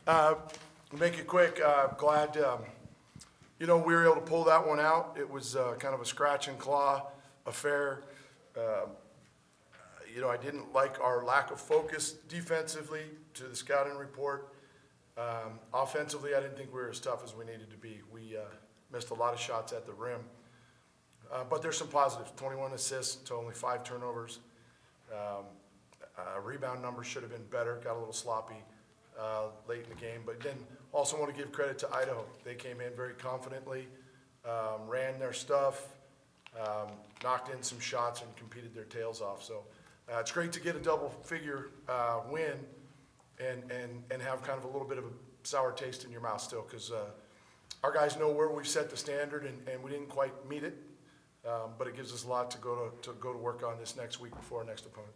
Uh, Make it quick. Glad, we were able to pull that one out. It was kind of a scratch and claw affair. I didn't like our lack of focus defensively to the scouting report. Offensively, I didn't think we were as tough as we needed to be. We missed a lot of shots at the rim. But there's some positives. 21 assists to only 5 turnovers. Rebound numbers should have been better. Got a little sloppy late in the game. But then also want to give credit to Idaho. They came in very confidently, ran their stuff, knocked in some shots, and competed their tails off. So it's great to get a double-figure win and have kind of a little bit of a sour taste in your mouth still, because our guys know where we've set the standard, and we didn't quite meet it. But it gives us a lot to go to work on this next week before our next opponent.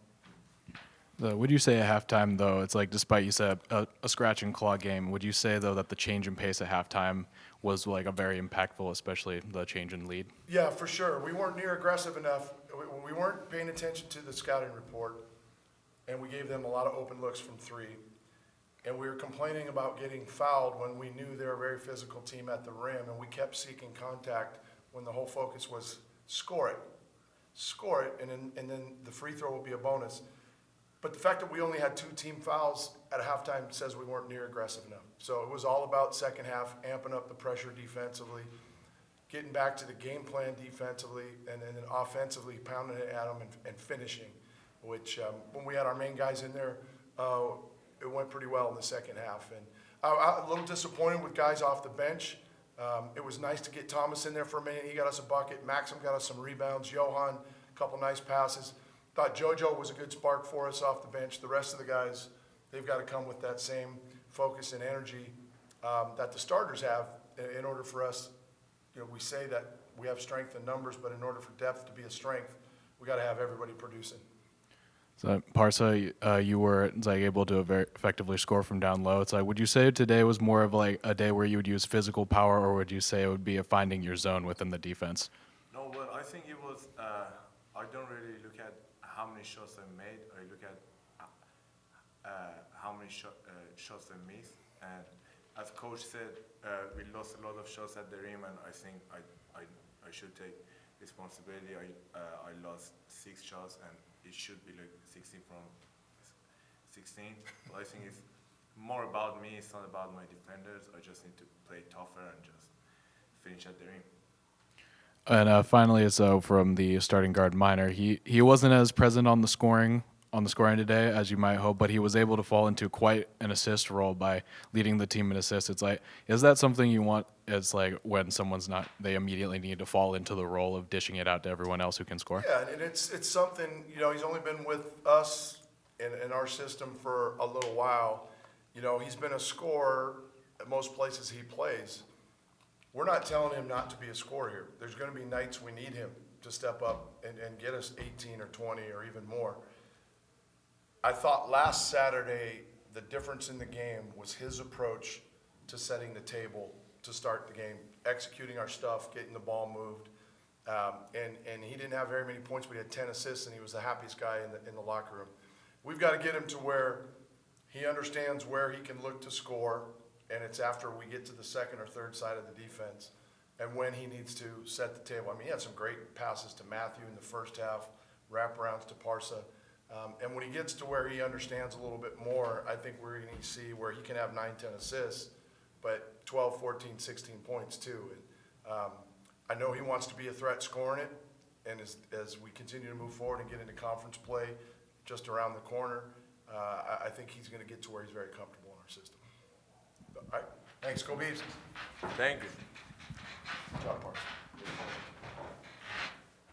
Would you say at halftime, though, it's like despite you said a scratch and claw game, would you say, though, that the change in pace at halftime was like a very impactful, especially the change in lead? Yeah, for sure. We weren't near aggressive enough. We weren't paying attention to the scouting report, and we gave them a lot of open looks from 3. And we were complaining about getting fouled when we knew they were a very physical team at the rim, and we kept seeking contact when the whole focus was score it, and then the free throw will be a bonus. But the fact that we only had 2 team fouls at halftime says we weren't near aggressive enough. So it was all about second half, amping up the pressure defensively, getting back to the game plan defensively, and then offensively pounding it at them and finishing, which when we had our main guys in there, it went pretty well in the second half. And a little disappointed with guys off the bench. It was nice to get Thomas in there for a minute. He got us a bucket. Maxim got us some rebounds. Johan, a couple nice passes. Thought JoJo was a good spark for us off the bench. The rest of the guys, they've got to come with that same focus and energy that the starters have in order for us. We say that we have strength in numbers, but in order for depth to be a strength, we got to have everybody producing. So, Parsa, you were able to very effectively score from down low. It's like, would you say today was more of like a day where you would use physical power, or would you say it would be a finding your zone within the defense? No, well, I think it was. I don't really look at how many shots I made. I look at how many shots I missed. And as coach said, we lost a lot of shots at the rim, and I think I should take responsibility. I lost 6 shots, and it should be like 16 from 16. But I think it's more about me. It's not about my defenders. I just need to play tougher and just finish at the rim. And finally, so from the starting guard Minor, he wasn't as present on the scoring today as you might hope, but he was able to fall into quite an assist role by leading the team in assists. It's like, is that something you want? It's like when someone's not, they immediately need to fall into the role of dishing it out to everyone else who can score. Yeah, and it's something, he's only been with us in our system for a little while. He's been a scorer at most places he plays. We're not telling him not to be a scorer here. There's going to be nights we need him to step up and get us 18 or 20 or even more. I thought last Saturday the difference in the game was his approach to setting the table to start the game, executing our stuff, getting the ball moved. And he didn't have very many points. We had 10 assists, and he was the happiest guy in the locker room. We've got to get him to where he understands where he can look to score, and it's after we get to the second or third side of the defense, and when he needs to set the table. I mean, he had some great passes to Matthew in the first half, wraparounds to Parsa. And when he gets to where he understands a little bit more, I think we're going to see where he can have 9, 10 assists, but 12, 14, 16 points too. And I know he wants to be a threat scoring it, and as we continue to move forward and get into conference play just around the corner, I think he's going to get to where he's very comfortable in our system. All right. Thanks. Go Beavs. Thank you. Good job, Parks.